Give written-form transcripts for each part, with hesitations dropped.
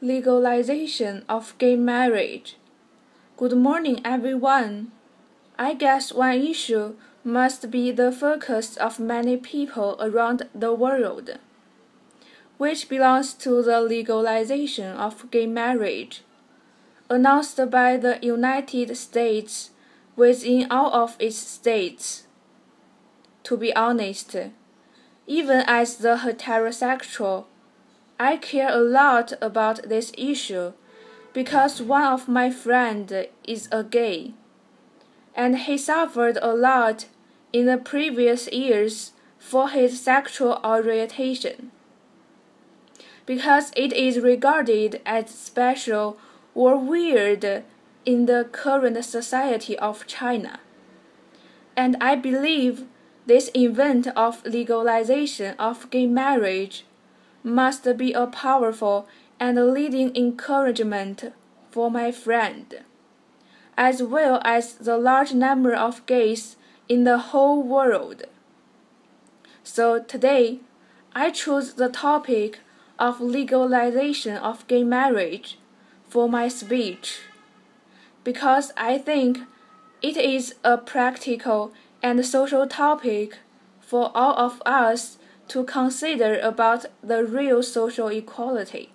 Legalization of gay marriage. Good morning, everyone. I guess one issue must be the focus of many people around the world, which belongs to the legalization of gay marriage, announced by the United States within all of its states. To be honest, even as the heterosexual, I care a lot about this issue because one of my friends is a gay, and he suffered a lot in the previous years for his sexual orientation, because it is regarded as special or weird in the current society of China. And I believe this event of legalization of gay marriage must be a powerful and leading encouragement for my friend, as well as the large number of gays in the whole world. So today, I chose the topic of legalization of gay marriage for my speech, because I think it is a practical and social topic for all of us to consider about the real social equality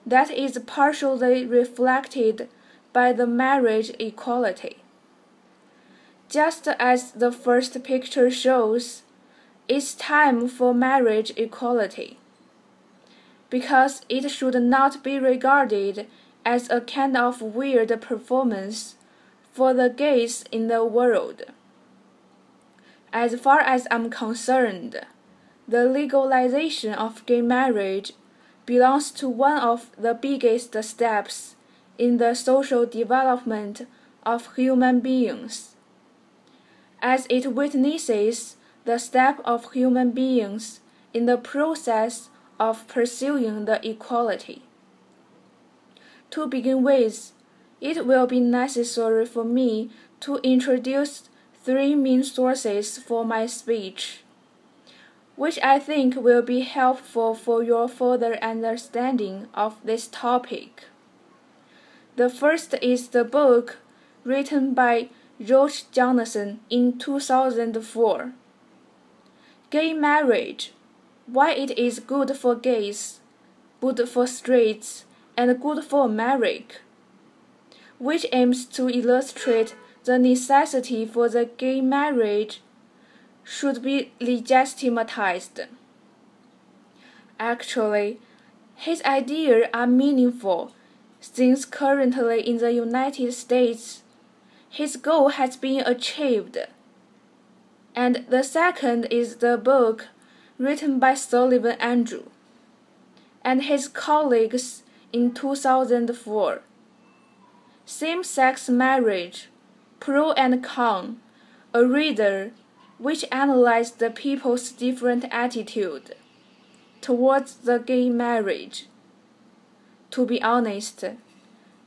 that is partially reflected by the marriage equality. Just as the first picture shows, it's time for marriage equality, because it should not be regarded as a kind of weird performance for the gays in the world. As far as I'm concerned, the legalization of gay marriage belongs to one of the biggest steps in the social development of human beings, as it witnesses the step of human beings in the process of pursuing the equality. To begin with, it will be necessary for me to introduce three main sources for my speech, which I think will be helpful for your further understanding of this topic. The first is the book written by George Jonathan in 2004, Gay Marriage: Why It Is Good for Gays, Good for Straights, and Good for America, which aims to illustrate the necessity for the gay marriage should be legitimatized. Actually, his ideas are meaningful since currently in the United States, his goal has been achieved. And the second is the book written by Sullivan Andrew and his colleagues in 2004, Same-Sex Marriage, Pro and Con, a reader, which analyzed the people's different attitude towards the gay marriage. To be honest,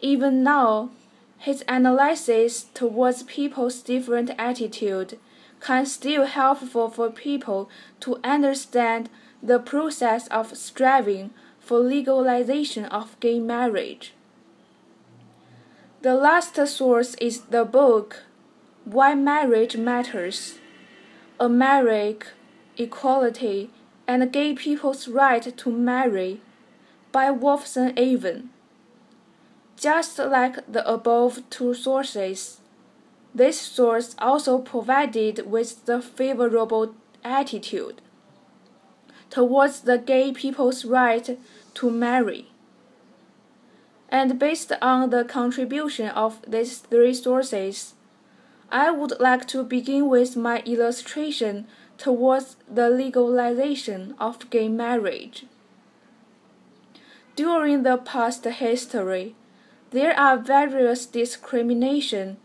even now, his analysis towards people's different attitude can still helpful for people to understand the process of striving for legalization of gay marriage. The last source is the book Why Marriage Matters: America, Equality, and Gay People's Right to Marry by Wolfson Avon. Just like the above two sources, this source also provided with the favorable attitude towards the gay people's right to marry. And based on the contribution of these three sources, I would like to begin with my illustration towards the legalization of gay marriage. During the past history, there are various discrimination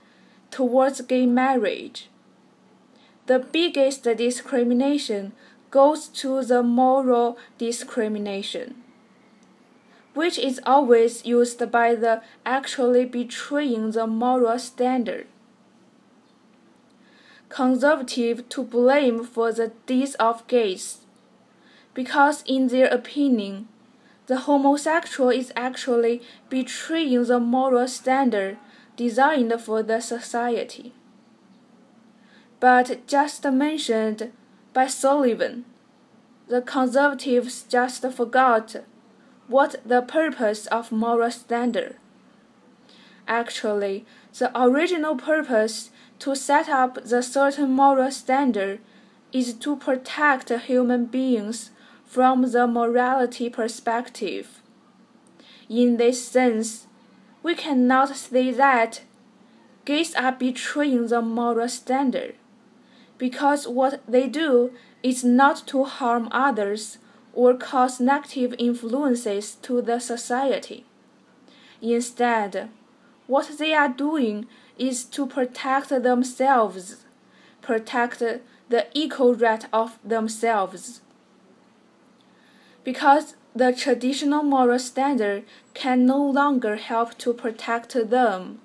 towards gay marriage. The biggest discrimination goes to the moral discrimination, which is always used by the actually betraying the moral standard. Conservative to blame for the deaths of gays, because in their opinion, the homosexual is actually betraying the moral standard designed for the society. But just mentioned by Sullivan, the conservatives just forgot what the purpose of moral standard. Actually, the original purpose to set up the certain moral standard is to protect human beings from the morality perspective. In this sense, we cannot say that gays are betraying the moral standard, because what they do is not to harm others or cause negative influences to the society. Instead, what they are doing is to protect themselves, protect the equal right of themselves. Because the traditional moral standard can no longer help to protect them.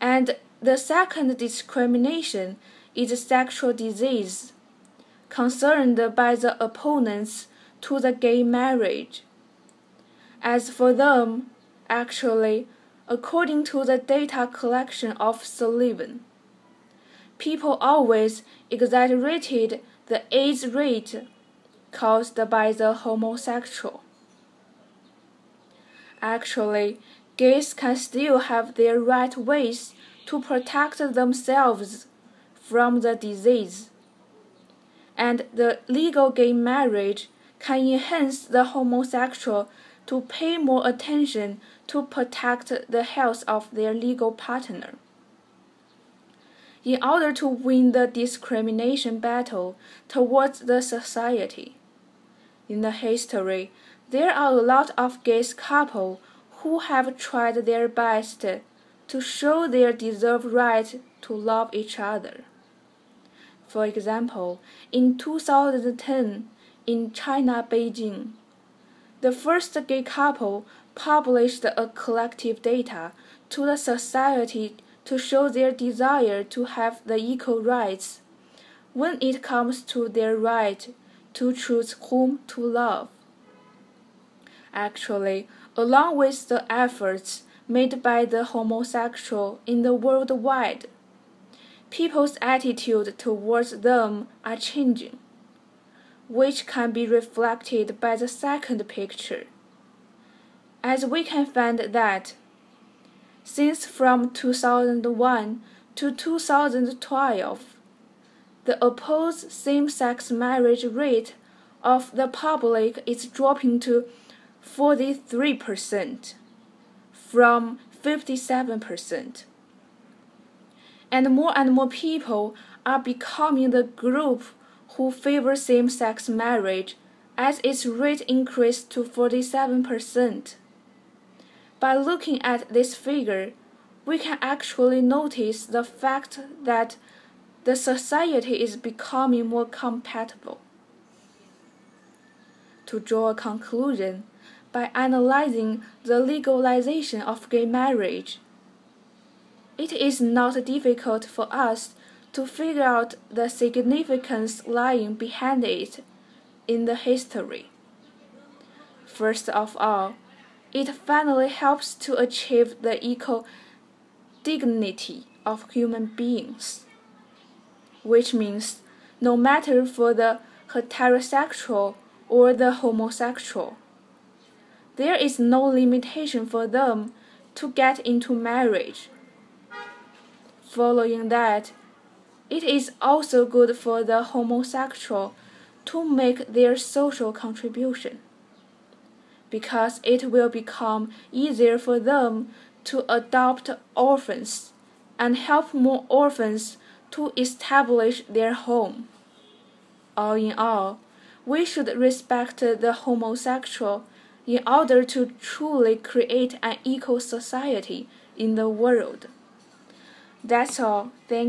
And the second discrimination is sexual disease, concerned by the opponents to the gay marriage. As for them, actually, according to the data collection of Sullivan, people always exaggerated the AIDS rate caused by the homosexual. Actually, gays can still have their right ways to protect themselves from the disease, and the legal gay marriage can enhance the homosexual to pay more attention to protect the health of their legal partner. In order to win the discrimination battle towards the society, in the history, there are a lot of gay couples who have tried their best to show their deserved right to love each other. For example, in 2010, in China, Beijing, the first gay couple published a collective data to the society to show their desire to have the equal rights when it comes to their right to choose whom to love. Actually, along with the efforts made by the homosexual in the worldwide, people's attitude towards them are changing, which can be reflected by the second picture, as we can find that since from 2001 to 2012, the opposed same-sex marriage rate of the public is dropping to 43% from 57%. And more people are becoming the group who favor same-sex marriage as its rate increased to 47%. By looking at this figure, we can actually notice the fact that the society is becoming more compatible. To draw a conclusion, by analyzing the legalization of gay marriage, it is not difficult for us to figure out the significance lying behind it in the history. First of all, it finally helps to achieve the equal dignity of human beings, which means no matter for the heterosexual or the homosexual, there is no limitation for them to get into marriage. Following that, it is also good for the homosexual to make their social contribution, because it will become easier for them to adopt orphans and help more orphans to establish their home. All in all, we should respect the homosexual in order to truly create an equal society in the world. That's all. Thank you.